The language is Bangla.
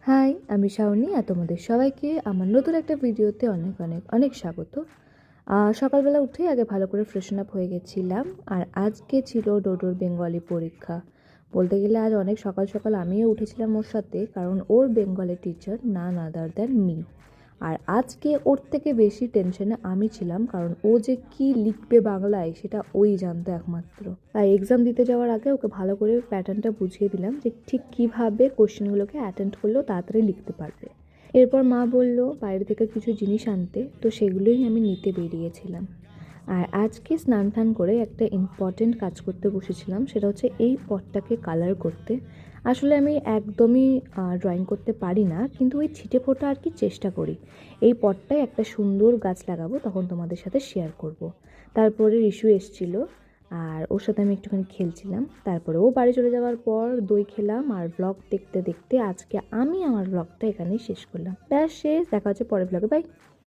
হাই, আমি শাওনি আর তোমাদের সবাইকে আমার নতুন একটা ভিডিওতে অনেক অনেক অনেক স্বাগত। সকালবেলা উঠেই আগে ভালো করে ফ্রেশন আপ হয়ে গেছিলাম। আর আজকে ছিল ডোডোর বেঙ্গলি পরীক্ষা। বলতে গেলে আজ অনেক সকাল সকাল আমিও উঠেছিলাম ওর সাথে, কারণ ওর বেঙ্গলি টিচার নান আদার দ্যান মি। আর আজকে ওর থেকে বেশি টেনশনে আমি ছিলাম, কারণ ও যে কি লিখবে বাংলায় সেটা ওই জানতো একমাত্র। তাই এক্সাম দিতে যাওয়ার আগে ওকে ভালো করে প্যাটার্নটা বুঝিয়ে দিলাম যে ঠিক কীভাবে কোশ্চেনগুলোকে অ্যাটেন্ড করলেও তাড়াতাড়ি লিখতে পারবে। এরপর মা বলল বাইরে থেকে কিছু জিনিস আনতে, তো সেগুলোই আমি নিতে বেরিয়েছিলাম। আর আজকে স্নান টান করে একটা ইম্পর্টেন্ট কাজ করতে বসেছিলাম, সেটা হচ্ছে এই পটটাকে কালার করতে। আসলে আমি একদমই ড্রয়িং করতে পারি না, কিন্তু ওই ছিটে ফোটা আর কি চেষ্টা করি। এই পটটায় একটা সুন্দর গাছ লাগাবো, তখন তোমাদের সাথে শেয়ার করব। তারপরে রিশু এসেছিলো, আর ওর সাথে আমি একটুখানি খেলছিলাম। তারপরে ও বাড়ি চলে যাওয়ার পর দই খেলাম, আর ব্লগ দেখতে দেখতে আজকে আমি আমার ব্লগটা এখানেই শেষ করলাম। ব্যাস শেষ, দেখা হচ্ছে পরের ব্লগে, বাই।